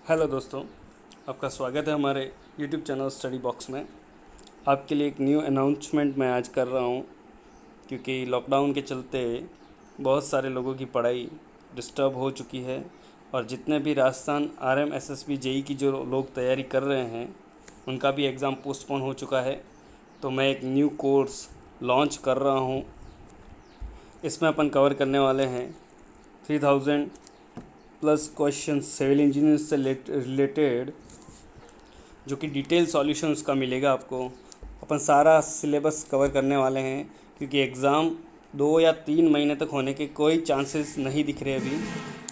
Hello दोस्तों, आपका स्वागत है हमारे यूट्यूब चैनल स्टडी बॉक्स में। आपके लिए एक न्यू अनाउंसमेंट मैं आज कर रहा हूँ, क्योंकि लॉकडाउन के चलते बहुत सारे लोगों की पढ़ाई डिस्टर्ब हो चुकी है और जितने भी राजस्थान आरएम एसएसबी जेई की जो लोग तैयारी कर रहे हैं उनका भी एग्ज़ाम पोस्टपोन हो चुका है। तो मैं एक न्यू कोर्स लॉन्च कर रहा हूँ। इसमें अपन कवर करने वाले हैं 3000 प्लस क्वेश्चन सिविल इंजीनियर से रिलेटेड, जो कि डिटेल सॉल्यूशन उसका मिलेगा आपको। अपन सारा सिलेबस कवर करने वाले हैं, क्योंकि एग्ज़ाम 2 या 3 महीने तक होने के कोई चांसेस नहीं दिख रहे अभी।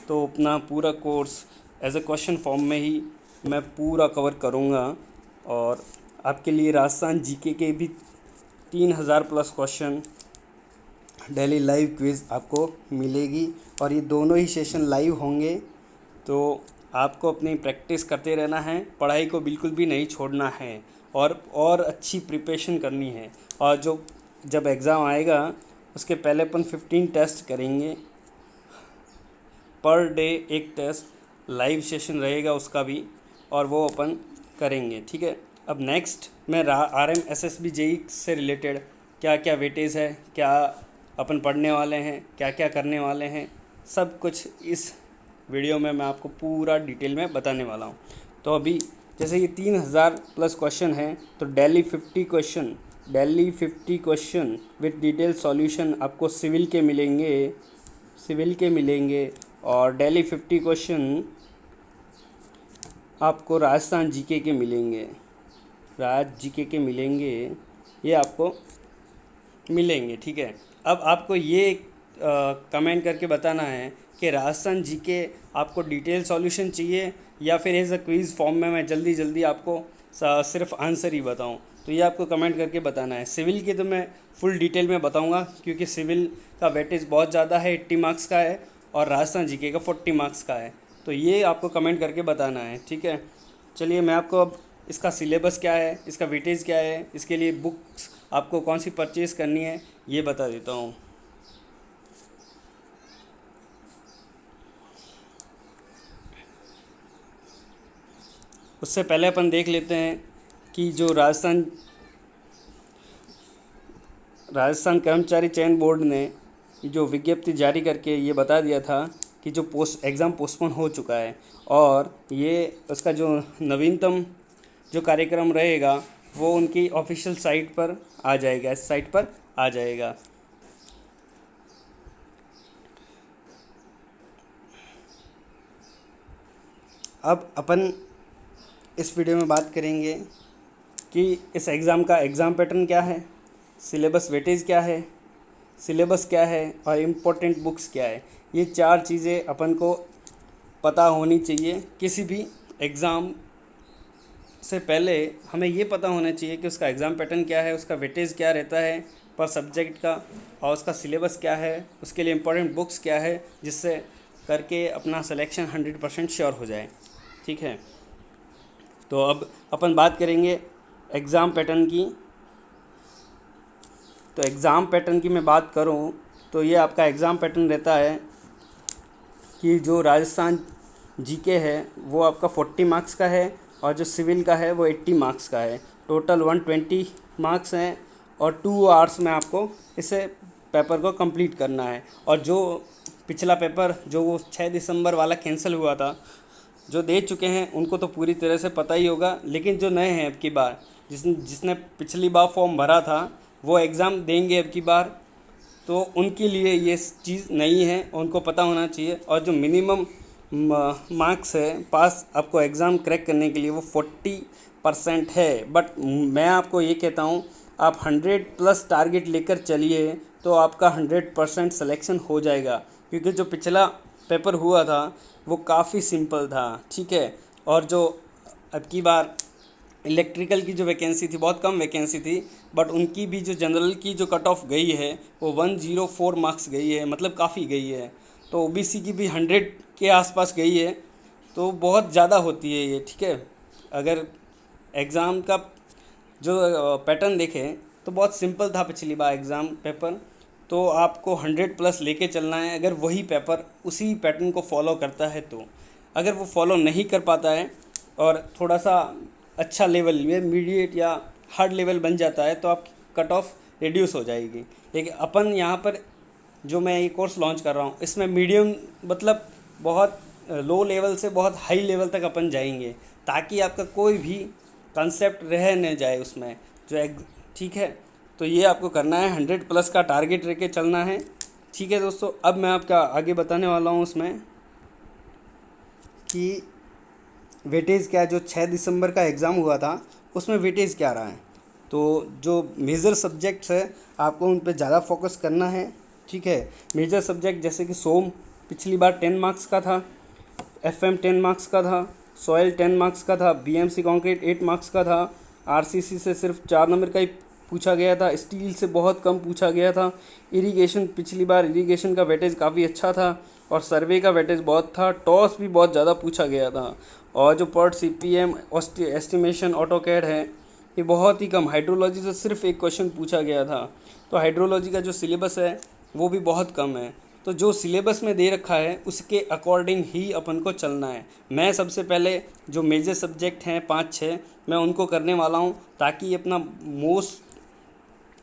तो अपना पूरा course as a question form में ही मैं पूरा कवर करूँगा और आपके लिए राजस्थान जीके के भी 3000 plus question daily live quiz आपको मिलेगी और ये दोनों ही सेशन लाइव होंगे। तो आपको अपनी प्रैक्टिस करते रहना है, पढ़ाई को बिल्कुल भी नहीं छोड़ना है और अच्छी प्रिपरेशन करनी है। और जब एग्ज़ाम आएगा उसके पहले अपन 15 टेस्ट करेंगे, पर डे एक टेस्ट लाइव सेशन रहेगा उसका भी, और वो अपन करेंगे। ठीक है। अब नेक्स्ट मैं आरएम एसएसबी जेई से रिलेटेड क्या क्या वेटेज है, क्या अपन पढ़ने वाले हैं, क्या क्या करने वाले हैं, सब कुछ इस वीडियो में मैं आपको पूरा डिटेल में बताने वाला हूँ। तो अभी जैसे ये 3000 प्लस क्वेश्चन है, तो daily 50 question with detail solution आपको सिविल के मिलेंगे और डेली 50 क्वेश्चन आपको राजस्थान जीके के मिलेंगे, ये आपको मिलेंगे। ठीक है। अब आपको ये कमेंट करके बताना है कि राजस्थान जीके आपको डिटेल सॉल्यूशन चाहिए या फिर एज अ क्विज़ फॉर्म में मैं जल्दी आपको सिर्फ आंसर ही बताऊं। तो ये आपको कमेंट करके बताना है। सिविल की तो मैं फुल डिटेल में बताऊंगा, क्योंकि सिविल का वेटेज बहुत ज़्यादा है, 80 मार्क्स का है, और राजस्थान जीके का 40 मार्क्स का है। तो ये आपको कमेंट करके बताना है। ठीक है। चलिए मैं आपको अब इसका सिलेबस क्या है, इसका वेटेज क्या है, इसके लिए बुक्स आपको कौन सी परचेज़ करनी है, ये बता देता हूँ। उससे पहले अपन देख लेते हैं कि जो राजस्थान कर्मचारी चयन बोर्ड ने जो विज्ञप्ति जारी करके ये बता दिया था कि जो एग्ज़ाम पोस्टपोन हो चुका है, और ये उसका जो नवीनतम जो कार्यक्रम रहेगा वो उनकी ऑफिशियल साइट पर आ जाएगा, इस साइट पर आ जाएगा। अब अपन इस वीडियो में बात करेंगे कि इस एग्ज़ाम का एग्ज़ाम पैटर्न क्या है, सिलेबस वेटेज क्या है, और इम्पोर्टेंट बुक्स क्या है। ये 4 चीज़ें अपन को पता होनी चाहिए। किसी भी एग्ज़ाम से पहले हमें ये पता होना चाहिए कि उसका एग्ज़ाम पैटर्न क्या है, उसका वेटेज क्या रहता है पर सब्जेक्ट का, और उसका सिलेबस क्या है, उसके लिए इम्पोर्टेंट बुक्स क्या है, जिससे करके अपना सिलेक्शन 100% श्योर हो जाए। ठीक है। तो अब अपन बात करेंगे एग्ज़ाम पैटर्न की। तो एग्ज़ाम पैटर्न की मैं बात करूं तो ये आपका एग्ज़ाम पैटर्न रहता है कि जो राजस्थान जीके है वो आपका 40 मार्क्स का है, और जो सिविल का है वो 80 मार्क्स का है। टोटल 120 मार्क्स हैं और 2 आवर्स में आपको इसे पेपर को कंप्लीट करना है। और जो पिछला पेपर जो वो 6 दिसंबर वाला कैंसिल हुआ था, जो दे चुके हैं उनको तो पूरी तरह से पता ही होगा, लेकिन जो नए हैं अब की बार, जिसने पिछली बार फॉर्म भरा था वो एग्ज़ाम देंगे अब की बार, तो उनके लिए ये चीज़ नहीं है, उनको पता होना चाहिए। और जो मिनिमम मार्क्स है पास आपको एग्ज़ाम क्रैक करने के लिए वो 40% है। बट मैं आपको ये कहता हूँ आप 100 प्लस टारगेट लेकर चलिए तो आपका 100% सिलेक्शन हो जाएगा, क्योंकि जो पिछला पेपर हुआ था वो काफ़ी सिंपल था। ठीक है। और जो अब की बार इलेक्ट्रिकल की जो वैकेंसी थी बहुत कम वैकेंसी थी, बट उनकी भी जो जनरल की जो कट ऑफ गई है वो 104 मार्क्स गई है, मतलब काफ़ी गई है। तो ओबीसी की भी 100 के आसपास गई है, तो बहुत ज़्यादा होती है ये। ठीक है। अगर एग्ज़ाम का जो पैटर्न देखें तो बहुत सिंपल था पिछली बार एग्ज़ाम पेपर, तो आपको 100 प्लस लेके चलना है अगर वही पेपर उसी पैटर्न को फॉलो करता है तो। अगर वो फॉलो नहीं कर पाता है और थोड़ा सा अच्छा लेवल में मीडिएट या हार्ड लेवल बन जाता है तो आपकी कट ऑफ रिड्यूस हो जाएगी। लेकिन अपन यहाँ पर जो मैं ये कोर्स लॉन्च कर रहा हूँ इसमें मीडियम मतलब बहुत लो लेवल से बहुत हाई लेवल तक अपन जाएंगे, ताकि आपका कोई भी कंसेप्ट रह न जाए उसमें जो ठीक है। तो ये आपको करना है, 100+ का टारगेट रह के चलना है। ठीक है दोस्तों, अब मैं आपका आगे बताने वाला हूँ उसमें कि वेटेज क्या है। जो 6 दिसंबर का एग्ज़ाम हुआ था उसमें वेटेज क्या रहा है। तो जो मेजर सब्जेक्ट्स है आपको उन पर ज़्यादा फोकस करना है। ठीक है, मेजर सब्जेक्ट जैसे कि सोम पिछली बार 10 मार्क्स का था, एफएम 10 मार्क्स का था, सॉयल 10 मार्क्स का था, बीएमसी कंक्रीट 8 मार्क्स का था, आरसीसी से सिर्फ 4 नंबर का ही पूछा गया था, स्टील से बहुत कम पूछा गया था, इरिगेशन पिछली बार इरिगेशन का वेटेज काफ़ी अच्छा था और सर्वे का वेटेज बहुत था, टॉस भी बहुत ज़्यादा पूछा गया था। और जो पर्ट सीपीएम एस्टिमेशन ऑटोकैड है ये बहुत ही कम, हाइड्रोलॉजी से सिर्फ एक क्वेश्चन पूछा गया था। तो हाइड्रोलॉजी का जो सिलेबस है वो भी बहुत कम है। तो जो सिलेबस में दे रखा है उसके अकॉर्डिंग ही अपन को चलना है। मैं सबसे पहले जो मेजर सब्जेक्ट हैं 5-6 मैं उनको करने वाला हूँ, ताकि अपना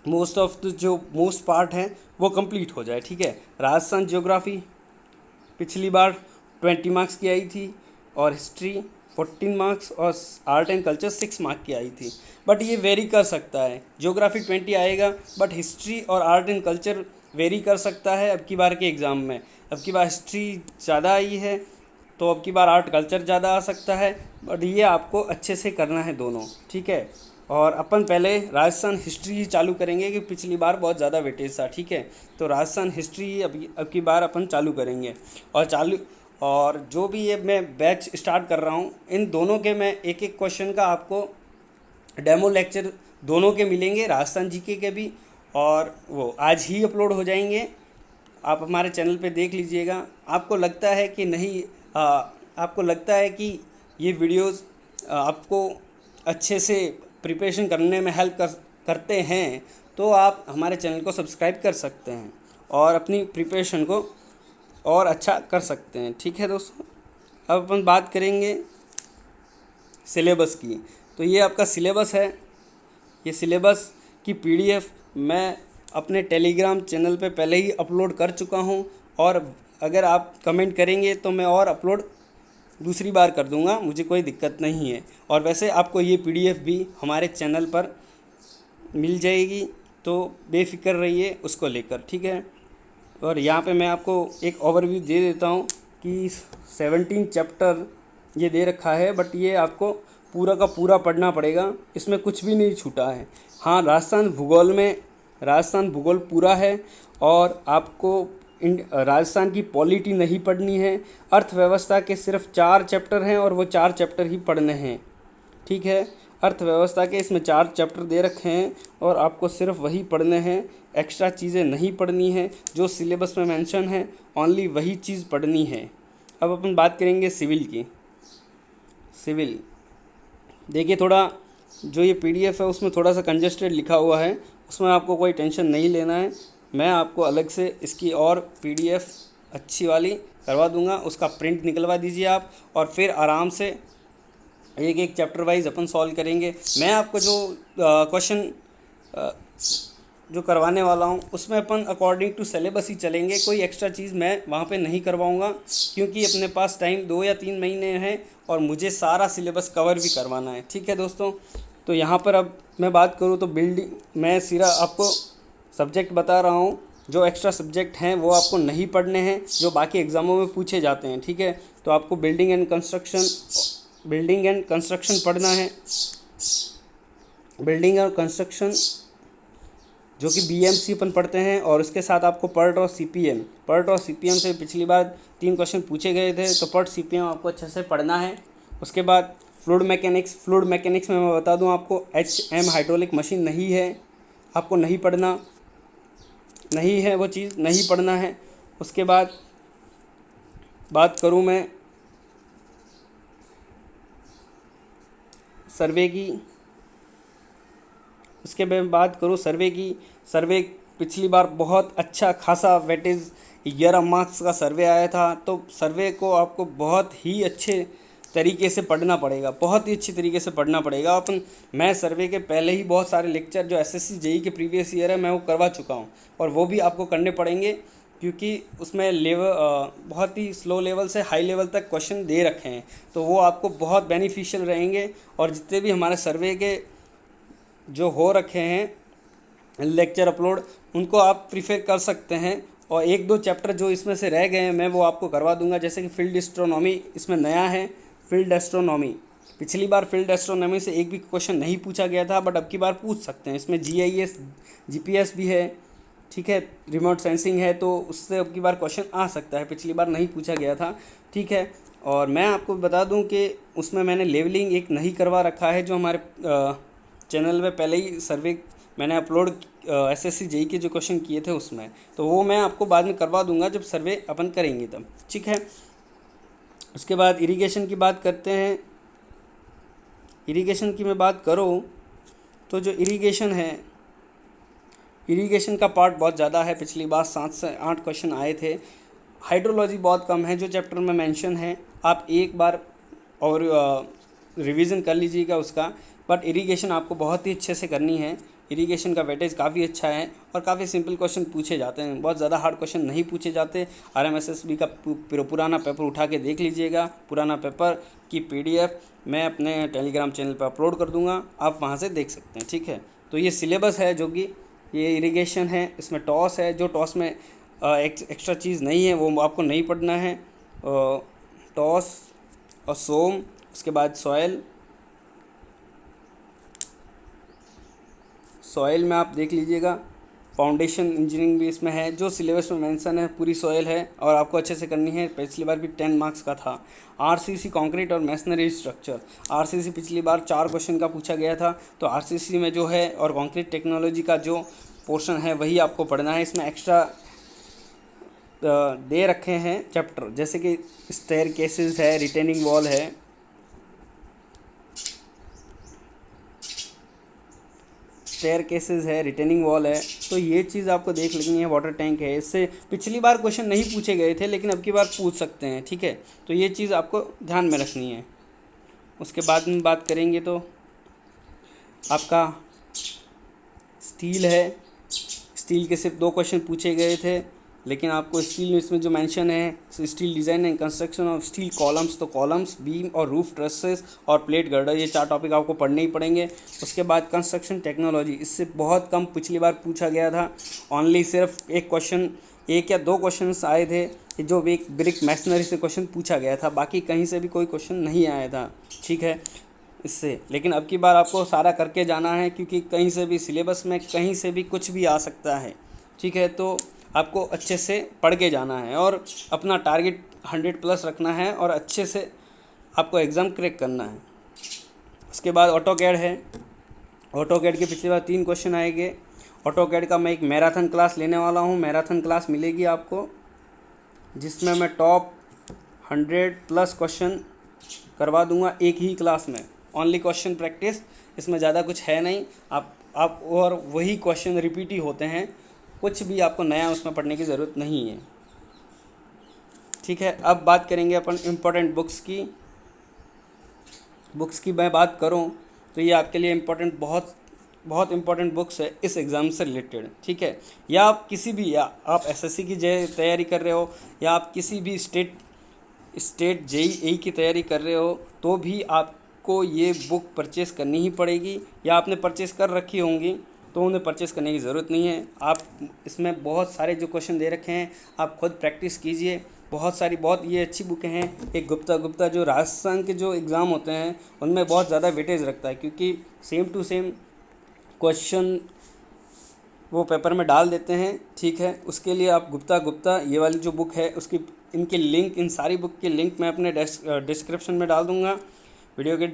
मोस्ट ऑफ द जो मोस्ट पार्ट है वो कंप्लीट हो जाए। ठीक है, राजस्थान ज्योग्राफी पिछली बार 20 मार्क्स की आई थी और हिस्ट्री 14 मार्क्स और आर्ट एंड कल्चर 6 मार्क की आई थी। बट ये वेरी कर सकता है, ज्योग्राफी 20 आएगा बट हिस्ट्री और आर्ट एंड कल्चर वेरी कर सकता है। अब की बार के एग्ज़ाम में अब की बार हिस्ट्री ज़्यादा आई है तो अब की बार आर्ट कल्चर ज़्यादा आ सकता है, बट ये आपको अच्छे से करना है दोनों। ठीक है, और अपन पहले राजस्थान हिस्ट्री ही चालू करेंगे कि पिछली बार बहुत ज़्यादा वेटेज था। ठीक है, तो राजस्थान हिस्ट्री अब की बार अपन चालू करेंगे। और जो भी ये मैं बैच स्टार्ट कर रहा हूँ इन दोनों के मैं एक एक क्वेश्चन का आपको डेमो लेक्चर दोनों के मिलेंगे, राजस्थान जीके के भी, और वो आज ही अपलोड हो जाएंगे। आप हमारे चैनल पे देख लीजिएगा। आपको लगता है कि नहीं आपको लगता है कि ये वीडियोस आपको अच्छे से प्रिपरेशन करने में हेल्प करते हैं तो आप हमारे चैनल को सब्सक्राइब कर सकते हैं और अपनी प्रिपरेशन को और अच्छा कर सकते हैं। ठीक है दोस्तों, अब अपन बात करेंगे सिलेबस की। तो ये आपका सिलेबस है, ये सिलेबस की पीडीएफ मैं अपने टेलीग्राम चैनल पे पहले ही अपलोड कर चुका हूँ, और अगर आप कमेंट करेंगे तो मैं और अपलोड दूसरी बार कर दूँगा, मुझे कोई दिक्कत नहीं है। और वैसे आपको ये पीडीएफ भी हमारे चैनल पर मिल जाएगी, तो बेफिक्र रहिए उसको लेकर। ठीक है, और यहाँ पे मैं आपको एक ओवरव्यू दे देता हूँ कि 17 चैप्टर ये दे रखा है, बट ये आपको पूरा का पूरा पढ़ना पड़ेगा, इसमें कुछ भी नहीं छूटा है। हाँ, राजस्थान भूगोल पूरा है, और आपको राजस्थान की पॉलिटी नहीं पढ़नी है। अर्थव्यवस्था के सिर्फ 4 चैप्टर हैं और वो 4 चैप्टर ही पढ़ने हैं। ठीक है, अर्थव्यवस्था के इसमें 4 चैप्टर दे रखे हैं और आपको सिर्फ वही पढ़ने हैं, एक्स्ट्रा चीज़ें नहीं पढ़नी है। जो सिलेबस में मेंशन है ओनली वही चीज़ पढ़नी है। अब अपन बात करेंगे सिविल की। सिविल देखिए, थोड़ा जो ये पीडीएफ है उसमें थोड़ा सा कंजेस्टेड लिखा हुआ है, उसमें आपको कोई टेंशन नहीं लेना है। मैं आपको अलग से इसकी और पीडीएफ अच्छी वाली करवा दूंगा, उसका प्रिंट निकलवा दीजिए आप, और फिर आराम से एक एक चैप्टर वाइज अपन सॉल्व करेंगे। मैं आपको जो क्वेश्चन जो करवाने वाला हूँ उसमें अपन अकॉर्डिंग टू सिलेबस ही चलेंगे, कोई एक्स्ट्रा चीज़ मैं वहाँ पे नहीं करवाऊँगा, क्योंकि अपने पास टाइम 2 या 3 महीने हैं और मुझे सारा सिलेबस कवर भी करवाना है। ठीक है दोस्तों, तो यहाँ पर अब मैं बात करूँ तो मैं सिरा आपको सब्जेक्ट बता रहा हूँ, जो एक्स्ट्रा सब्जेक्ट हैं वो आपको नहीं पढ़ने हैं, जो बाकी एग्ज़ामों में पूछे जाते हैं। ठीक है, तो आपको बिल्डिंग एंड कंस्ट्रक्शन पढ़ना है, बिल्डिंग और कंस्ट्रक्शन जो कि बीएमसी अपन पढ़ते हैं, और उसके साथ आपको पर्ट और सीपीएम से पिछली बार 3 क्वेश्चन पूछे गए थे, तो पर्ट सीपीएम आपको अच्छे से पढ़ना है। उसके बाद फ्लूइड मैकेनिक्स में मैं बता दूं आपको HM हाइड्रोलिक मशीन नहीं है, आपको नहीं पढ़ना नहीं है, वो चीज़ नहीं पढ़ना है। उसके बाद बात करूं मैं सर्वे की, उसके बाद बात करूं सर्वे की। सर्वे पिछली बार बहुत अच्छा खासा वेटेज ईयर ऑफ मार्क्स का सर्वे आया था, तो सर्वे को आपको बहुत ही अच्छे तरीके से पढ़ना पड़ेगा, बहुत ही अच्छी तरीके से पढ़ना पड़ेगा। मैं सर्वे के पहले ही बहुत सारे लेक्चर जो एसएससी जेई के प्रीवियस ईयर है मैं वो करवा चुका हूँ, और वो भी आपको करने पड़ेंगे, क्योंकि उसमें बहुत ही स्लो लेवल से हाई लेवल तक क्वेश्चन दे रखे हैं, तो वो आपको बहुत बेनिफिशियल रहेंगे। और जितने भी हमारे सर्वे के जो हो रखे हैं लेक्चर अपलोड, उनको आप प्रीफर कर सकते हैं। और एक दो चैप्टर जो इसमें से रह गए हैं मैं वो आपको करवा दूंगा, जैसे कि फील्ड एस्ट्रोनॉमी इसमें नया है। फील्ड एस्ट्रोनॉमी, पिछली बार फील्ड एस्ट्रोनॉमी से एक भी क्वेश्चन नहीं पूछा गया था, बट अब की बार पूछ सकते हैं। इसमें जीआईएस जीपीएस भी है, ठीक है, रिमोट सेंसिंग है, तो उससे अब की बार क्वेश्चन आ सकता है, पिछली बार नहीं पूछा गया था, ठीक है। और मैं आपको बता दूं कि उसमें मैंने लेवलिंग एक नहीं करवा रखा है, जो हमारे चैनल में पहले ही सर्वे मैंने अपलोड एसएससी जेई के जो क्वेश्चन किए थे उसमें, तो वो मैं आपको बाद में करवा दूंगा जब सर्वे अपन करेंगे तब, ठीक है। उसके बाद इरिगेशन की बात करते हैं। इरिगेशन की मैं बात करूँ तो जो इरिगेशन है, इरिगेशन का पार्ट बहुत ज़्यादा है, पिछली बार 7 से 8 क्वेश्चन आए थे। हाइड्रोलॉजी बहुत कम है, जो चैप्टर में मेंशन है आप एक बार और रिवीजन कर लीजिएगा उसका, बट इरिगेशन आपको बहुत ही अच्छे से करनी है। इरिगेशन का वेटेज काफ़ी अच्छा है और काफ़ी सिंपल क्वेश्चन पूछे जाते हैं, बहुत ज़्यादा हार्ड क्वेश्चन नहीं पूछे जाते। आरएमएसएसबी का पुराना पेपर उठा के देख लीजिएगा, पुराना पेपर की पीडीएफ मैं अपने टेलीग्राम चैनल पर अपलोड कर दूंगा, आप वहां से देख सकते हैं, ठीक है। तो ये सिलेबस है जो कि ये इरिगेशन है, इसमें टॉस है, जो टॉस में एक्स्ट्रा चीज़ नहीं है वो आपको नहीं पढ़ना है। टॉस और सोम, उसके बाद सॉइल में आप देख लीजिएगा, फाउंडेशन इंजीनियरिंग भी इसमें है, जो सिलेबस में मेंशन है पूरी सॉइल है और आपको अच्छे से करनी है। पिछली बार भी 10 मार्क्स का था। आरसीसी कंक्रीट और मैसनरी स्ट्रक्चर, आरसीसी पिछली बार 4 क्वेश्चन का पूछा गया था, तो आरसीसी में जो है और कंक्रीट टेक्नोलॉजी का जो पोर्शन है वही आपको पढ़ना है। इसमें एक्स्ट्रा दे रखे हैं चैप्टर, जैसे कि स्टेयर केसेस है, रिटेनिंग वॉल है, स्टेयर केसेस है, रिटेनिंग वॉल है, तो ये चीज़ आपको देख लेनी है। वाटर टैंक है, इससे पिछली बार क्वेश्चन नहीं पूछे गए थे लेकिन अब की बार पूछ सकते हैं, ठीक है, तो ये चीज़ आपको ध्यान में रखनी है। उसके बाद में बात करेंगे तो आपका स्टील है, स्टील के सिर्फ 2 क्वेश्चन पूछे गए थे, लेकिन आपको स्टील में इसमें जो मेंशन है, steel design and construction of steel columns, तो कॉलम्स, बीम और रूफ ट्रसेस और प्लेट गर्डर, ये 4 टॉपिक आपको पढ़ने ही पड़ेंगे। उसके बाद कंस्ट्रक्शन टेक्नोलॉजी, इससे बहुत कम पिछली बार पूछा गया था, ओनली सिर्फ एक या 2 क्वेश्चन आए थे जो एक ब्रिक मैसनरी से क्वेश्चन पूछा गया था, बाकी कहीं से भी कोई क्वेश्चन नहीं आया था, ठीक है इससे। लेकिन अब की बार आपको सारा करके जाना है, क्योंकि कहीं से भी सिलेबस में कहीं से भी कुछ भी आ सकता है, ठीक है, तो आपको अच्छे से पढ़ के जाना है और अपना टारगेट 100+ रखना है और अच्छे से आपको एग्ज़ाम क्रैक करना है। उसके बाद ऑटोकैड है, ऑटोकैड के पिछली बार 3 क्वेश्चन आएंगे। ऑटोकैड का मैं एक मैराथन क्लास लेने वाला हूँ, मैराथन क्लास मिलेगी आपको, जिसमें मैं टॉप 100+ क्वेश्चन करवा दूंगा एक ही क्लास में, ओनली क्वेश्चन प्रैक्टिस, इसमें ज़्यादा कुछ है नहीं। आप और वही क्वेश्चन रिपीट ही होते हैं, कुछ भी आपको नया उसमें पढ़ने की ज़रूरत नहीं है, ठीक है। अब बात करेंगे अपन इम्पोर्टेंट बुक्स की मैं बात करूं तो ये आपके लिए इम्पोर्टेंट बहुत इम्पोर्टेंट बुक्स है इस एग्ज़ाम से रिलेटेड, ठीक है। या आप किसी भी, या आप एसएससी की तैयारी कर रहे हो, या आप किसी भी स्टेट जेईई की तैयारी कर रहे हो, तो भी आपको ये बुक परचेज़ करनी ही पड़ेगी, या आपने परचेज़ कर रखी होंगी तो उन्हें परचेज़ करने की ज़रूरत नहीं है। आप इसमें बहुत सारे जो क्वेश्चन दे रखे हैं आप खुद प्रैक्टिस कीजिए, बहुत ये अच्छी बुकें हैं। एक गुप्ता जो राजस्थान के जो एग्ज़ाम होते हैं उनमें बहुत ज़्यादा वेटेज रखता है, क्योंकि सेम टू सेम क्वेश्चन वो पेपर में डाल देते हैं, ठीक है। उसके लिए आप गुप्ता ये वाली जो बुक है उसकी इनके लिंक, इन सारी बुक के लिंक मैं अपने डिस्क्रिप्शन में डाल दूँगा, वीडियो के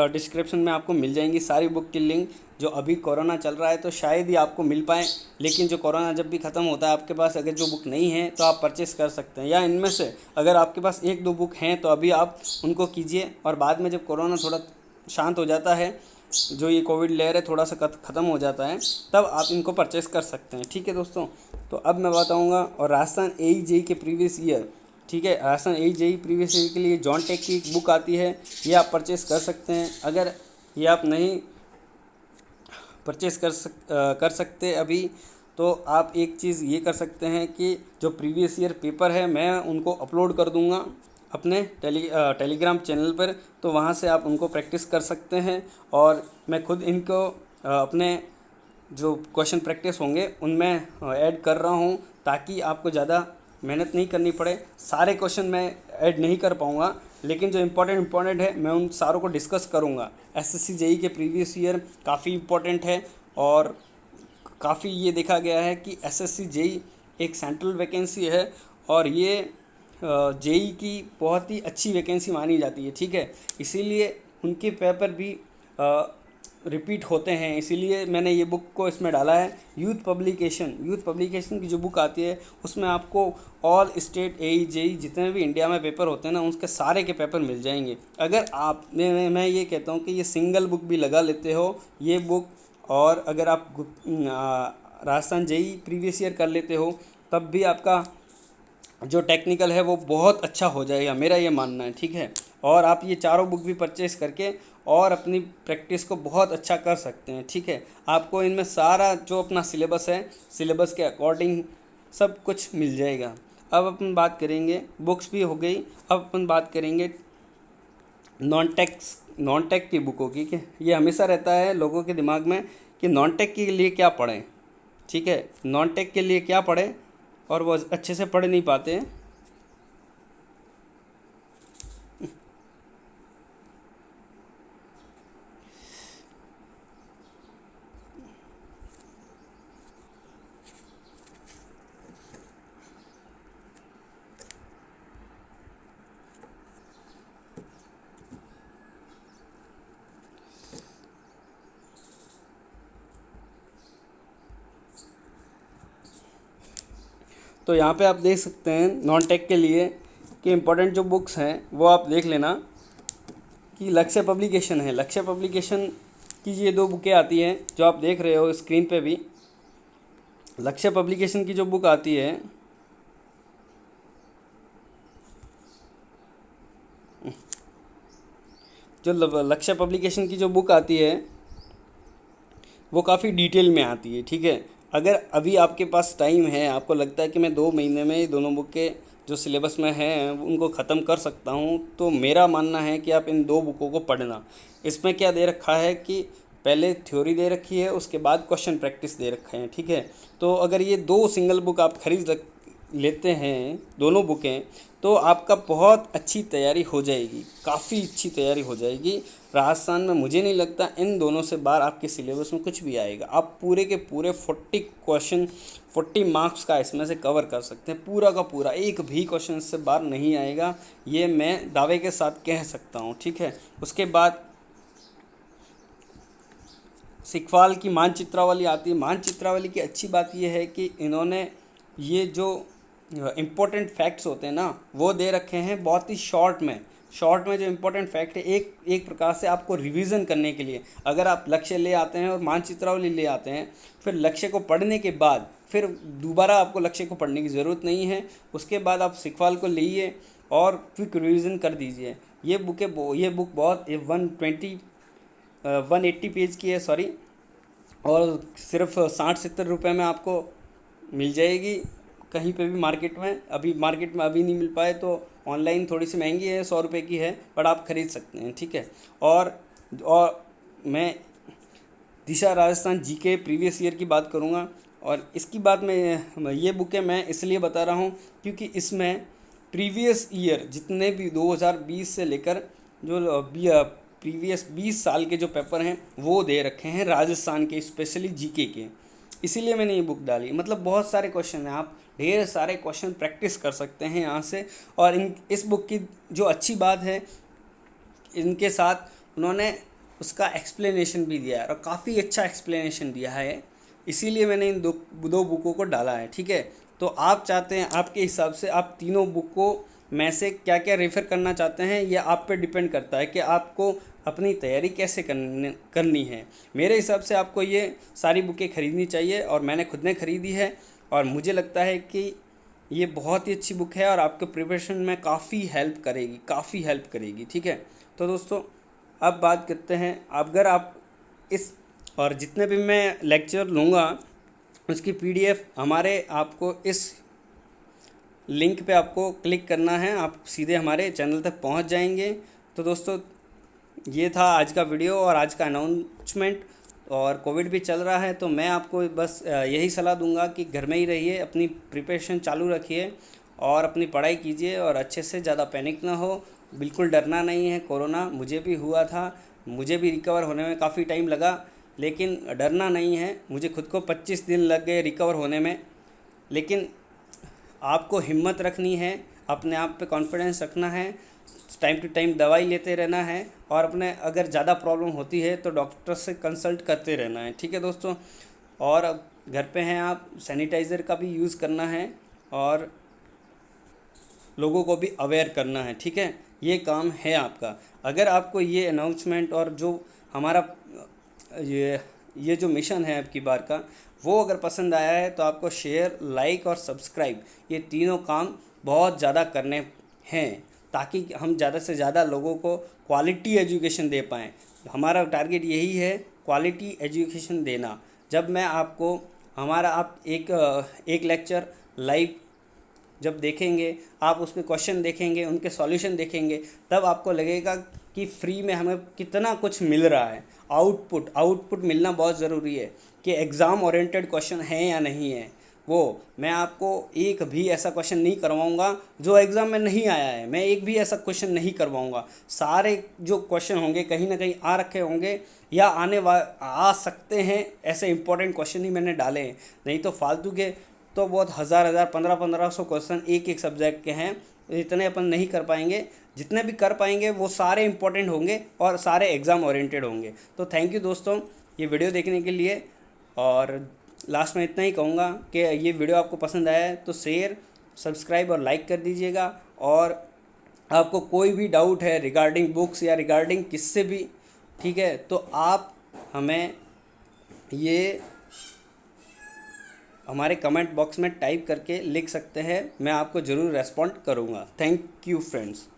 डिस्क्रिप्शन में आपको मिल जाएंगी सारी बुक की लिंक। जो अभी कोरोना चल रहा है तो शायद ही आपको मिल पाए, लेकिन जो कोरोना जब भी ख़त्म होता है आपके पास अगर जो बुक नहीं है तो आप परचेज़ कर सकते हैं, या इनमें से अगर आपके पास 1-2 बुक हैं तो अभी आप उनको कीजिए, और बाद में जब कोरोना थोड़ा शांत हो जाता है जो ये कोविड लेयर है थोड़ा सा ख़त्म हो जाता है तब आप इनको परचेस कर सकते हैं। ठीक है दोस्तों, तो अब मैं बताऊंगा और राजस्थान एई जेई के प्रीवियस ईयर, ठीक है, राजस्थान एई जेई प्रीवियस ईयर के लिए जॉन टेक की एक बुक आती है, ये आप परचेस कर सकते हैं। अगर ये आप नहीं परचेस कर सकते अभी, तो आप एक चीज़ ये कर सकते हैं कि जो प्रीवियस ईयर पेपर है मैं उनको अपलोड कर दूंगा अपने टेलीग्राम चैनल पर, तो वहाँ से आप उनको प्रैक्टिस कर सकते हैं। और मैं खुद इनको अपने जो क्वेश्चन प्रैक्टिस होंगे उनमें ऐड कर रहा हूँ, ताकि आपको ज़्यादा मेहनत नहीं करनी पड़े। सारे क्वेश्चन मैं ऐड नहीं कर पाऊँगा, लेकिन जो इम्पोर्टेंट है मैं उन सारों को डिस्कस करूँगा। एसएससी जेई के प्रीवियस ईयर काफ़ी इम्पोर्टेंट है और काफ़ी ये देखा गया है कि एसएससी जेई एक सेंट्रल वैकेंसी है और ये जेई की बहुत ही अच्छी वैकेंसी मानी जाती है। ठीक है, इसीलिए उनके पेपर भी रिपीट होते हैं, इसीलिए मैंने ये बुक को इसमें डाला है। यूथ पब्लिकेशन की जो बुक आती है उसमें आपको ऑल स्टेट एई जेई जितने भी इंडिया में पेपर होते हैं ना, उसके सारे के पेपर मिल जाएंगे। अगर आप मैं ये कहता हूँ कि ये सिंगल बुक भी लगा लेते हो ये बुक, और अगर आप राजस्थान जेई प्रीवियस ईयर कर लेते हो, तब भी आपका जो टेक्निकल है वो बहुत अच्छा हो जाएगा, मेरा ये मानना है। ठीक है, और आप ये चारों बुक भी परचेस करके और अपनी प्रैक्टिस को बहुत अच्छा कर सकते हैं। ठीक है, आपको इनमें सारा जो अपना सिलेबस है, सिलेबस के अकॉर्डिंग सब कुछ मिल जाएगा। अब अपन बात करेंगे, बुक्स भी हो गई, अब अपन बात करेंगे नॉन टेक की बुकों की। कि ये हमेशा रहता है लोगों के दिमाग में कि नॉन टेक के लिए क्या पढ़ें। ठीक है, नॉन टेक के लिए क्या पढ़ें और वो अच्छे से पढ़ नहीं पाते हैं। तो यहाँ पे आप देख सकते हैं नॉन टेक के लिए कि इम्पोर्टेंट जो बुक्स हैं वो आप देख लेना कि लक्ष्य पब्लिकेशन है। लक्ष्य पब्लिकेशन की ये दो बुकें आती हैं जो आप देख रहे हो स्क्रीन पे भी। लक्ष्य पब्लिकेशन की जो बुक आती है, जो लक्ष्य पब्लिकेशन की जो बुक आती है वो काफ़ी डिटेल में आती है। ठीक है, अगर अभी आपके पास टाइम है, आपको लगता है कि मैं 2 महीने में दोनों बुक के जो सिलेबस में हैं उनको ख़त्म कर सकता हूँ, तो मेरा मानना है कि आप इन 2 बुकों को पढ़ना। इसमें क्या दे रखा है कि पहले थ्योरी दे रखी है, उसके बाद क्वेश्चन प्रैक्टिस दे रखे हैं। ठीक है, तो अगर ये 2 सिंगल बुक आप खरीद लेते हैं, दोनों बुकें, तो आपका बहुत अच्छी तैयारी हो जाएगी, काफ़ी अच्छी तैयारी हो जाएगी। राजस्थान में मुझे नहीं लगता इन दोनों से बाहर आपके सिलेबस में कुछ भी आएगा। आप पूरे के पूरे 40 क्वेश्चन 40 मार्क्स का इसमें से कवर कर सकते हैं, पूरा का पूरा एक भी क्वेश्चन इससे बाहर नहीं आएगा, ये मैं दावे के साथ कह सकता हूँ। ठीक है, उसके बाद सिखवाल की मानचित्रावली आती है। मानचित्रावली की अच्छी बात यह है कि इन्होंने ये जो इम्पोर्टेंट फैक्ट्स होते हैं ना वो दे रखे हैं बहुत ही शॉर्ट में जो इम्पोर्टेंट फैक्ट है, एक प्रकार से आपको रिवीजन करने के लिए। अगर आप लक्ष्य ले आते हैं और मानचित्रावली ले आते हैं, फिर लक्ष्य को पढ़ने के बाद फिर दोबारा आपको लक्ष्य को पढ़ने की ज़रूरत नहीं है। उसके बाद आप सिखवाल को लीजिए और क्विक रिवीजन कर दीजिए। ये बुक बहुत 180 पेज की है, सॉरी, और सिर्फ 60-70 रुपये में आपको मिल जाएगी कहीं पे भी मार्केट में। मार्केट में अभी नहीं मिल पाए तो ऑनलाइन थोड़ी सी महंगी है, 100 रुपये की है, पर आप ख़रीद सकते हैं। ठीक है, और मैं दिशा राजस्थान जीके प्रीवियस ईयर की बात करूँगा, और इसकी बात मैं ये बुकें मैं इसलिए बता रहा हूँ क्योंकि इसमें प्रीवियस ईयर जितने भी 2020 से लेकर जो प्रीवियस 20 साल के जो पेपर हैं वो दे रखे हैं राजस्थान के, स्पेशली जीके के, इसीलिए मैंने ये बुक डाली। मतलब बहुत सारे क्वेश्चन हैं, आप ढेर सारे क्वेश्चन प्रैक्टिस कर सकते हैं यहाँ से। और इस बुक की जो अच्छी बात है, इनके साथ उन्होंने उसका एक्सप्लेनेशन भी दिया है और काफ़ी अच्छा एक्सप्लेनेशन दिया है, इसीलिए मैंने इन दो बुकों को डाला है। ठीक है, तो आप चाहते हैं आपके हिसाब से आप तीनों बुक को में से क्या क्या रेफ़र करना चाहते हैं ये आप पे डिपेंड करता है कि आपको अपनी तैयारी कैसे करनी है। मेरे हिसाब से आपको ये सारी बुकें ख़रीदनी चाहिए और मैंने खुद ने ख़रीदी है और मुझे लगता है कि ये बहुत ही अच्छी बुक है और आपके प्रिपरेशन में काफ़ी हेल्प करेगी। ठीक है, तो दोस्तों अब बात करते हैं, अगर आप इस और जितने भी मैं लेक्चर लूँगा उसकी पीडीएफ हमारे आपको इस लिंक पे आपको क्लिक करना है, आप सीधे हमारे चैनल तक पहुंच जाएंगे। तो दोस्तों ये था आज का वीडियो और आज का अनाउंसमेंट। और कोविड भी चल रहा है तो मैं आपको बस यही सलाह दूंगा कि घर में ही रहिए, अपनी प्रिपरेशन चालू रखिए और अपनी पढ़ाई कीजिए और अच्छे से, ज़्यादा पैनिक ना हो, बिल्कुल डरना नहीं है। कोरोना मुझे भी हुआ था, मुझे भी रिकवर होने में काफ़ी टाइम लगा, लेकिन डरना नहीं है। मुझे खुद को 25 दिन लग गए रिकवर होने में, लेकिन आपको हिम्मत रखनी है, अपने आप पे कॉन्फिडेंस रखना है, टाइम टू टाइम दवाई लेते रहना है और अपने अगर ज़्यादा प्रॉब्लम होती है तो डॉक्टर से कंसल्ट करते रहना है। ठीक है दोस्तों, और अब घर पे हैं आप, सैनिटाइज़र का भी यूज़ करना है और लोगों को भी अवेयर करना है। ठीक है, ये काम है आपका। अगर आपको ये अनाउंसमेंट और जो हमारा ये जो मिशन है अब की बार का, वो अगर पसंद आया है तो आपको शेयर, लाइक और सब्सक्राइब, ये तीनों काम बहुत ज़्यादा करने हैं ताकि हम ज़्यादा से ज़्यादा लोगों को क्वालिटी एजुकेशन दे पाएँ। हमारा टारगेट यही है, क्वालिटी एजुकेशन देना। जब मैं आपको आप एक लेक्चर लाइव जब देखेंगे, आप उसके क्वेश्चन देखेंगे, उनके सॉल्यूशन देखेंगे, तब आपको लगेगा कि फ्री में हमें कितना कुछ मिल रहा है। आउटपुट मिलना बहुत ज़रूरी है कि एग्ज़ाम ओरिएंटेड क्वेश्चन है या नहीं है। वो मैं आपको एक भी ऐसा क्वेश्चन नहीं करवाऊंगा जो एग्ज़ाम में नहीं आया है, मैं एक भी ऐसा क्वेश्चन नहीं करवाऊंगा। सारे जो क्वेश्चन होंगे कहीं ना कहीं आ रखे होंगे या आ सकते हैं, ऐसे इंपॉर्टेंट क्वेश्चन ही मैंने डाले हैं। नहीं तो फालतू के तो बहुत हज़ार 1500 क्वेश्चन एक सब्जेक्ट के हैं, इतने अपन नहीं कर पाएंगे। जितने भी कर पाएंगे वो सारे इंपॉर्टेंट होंगे और सारे एग्ज़ाम ओरिएंटेड होंगे। तो थैंक यू दोस्तों ये वीडियो देखने के लिए, और लास्ट में इतना ही कहूँगा कि ये वीडियो आपको पसंद आया है तो शेयर, सब्सक्राइब और लाइक कर दीजिएगा। और आपको कोई भी डाउट है रिगार्डिंग बुक्स या रिगार्डिंग किससे भी, ठीक है, तो आप हमें ये हमारे कमेंट बॉक्स में टाइप करके लिख सकते हैं, मैं आपको ज़रूर रेस्पॉन्ड करूँगा। Thank you friends.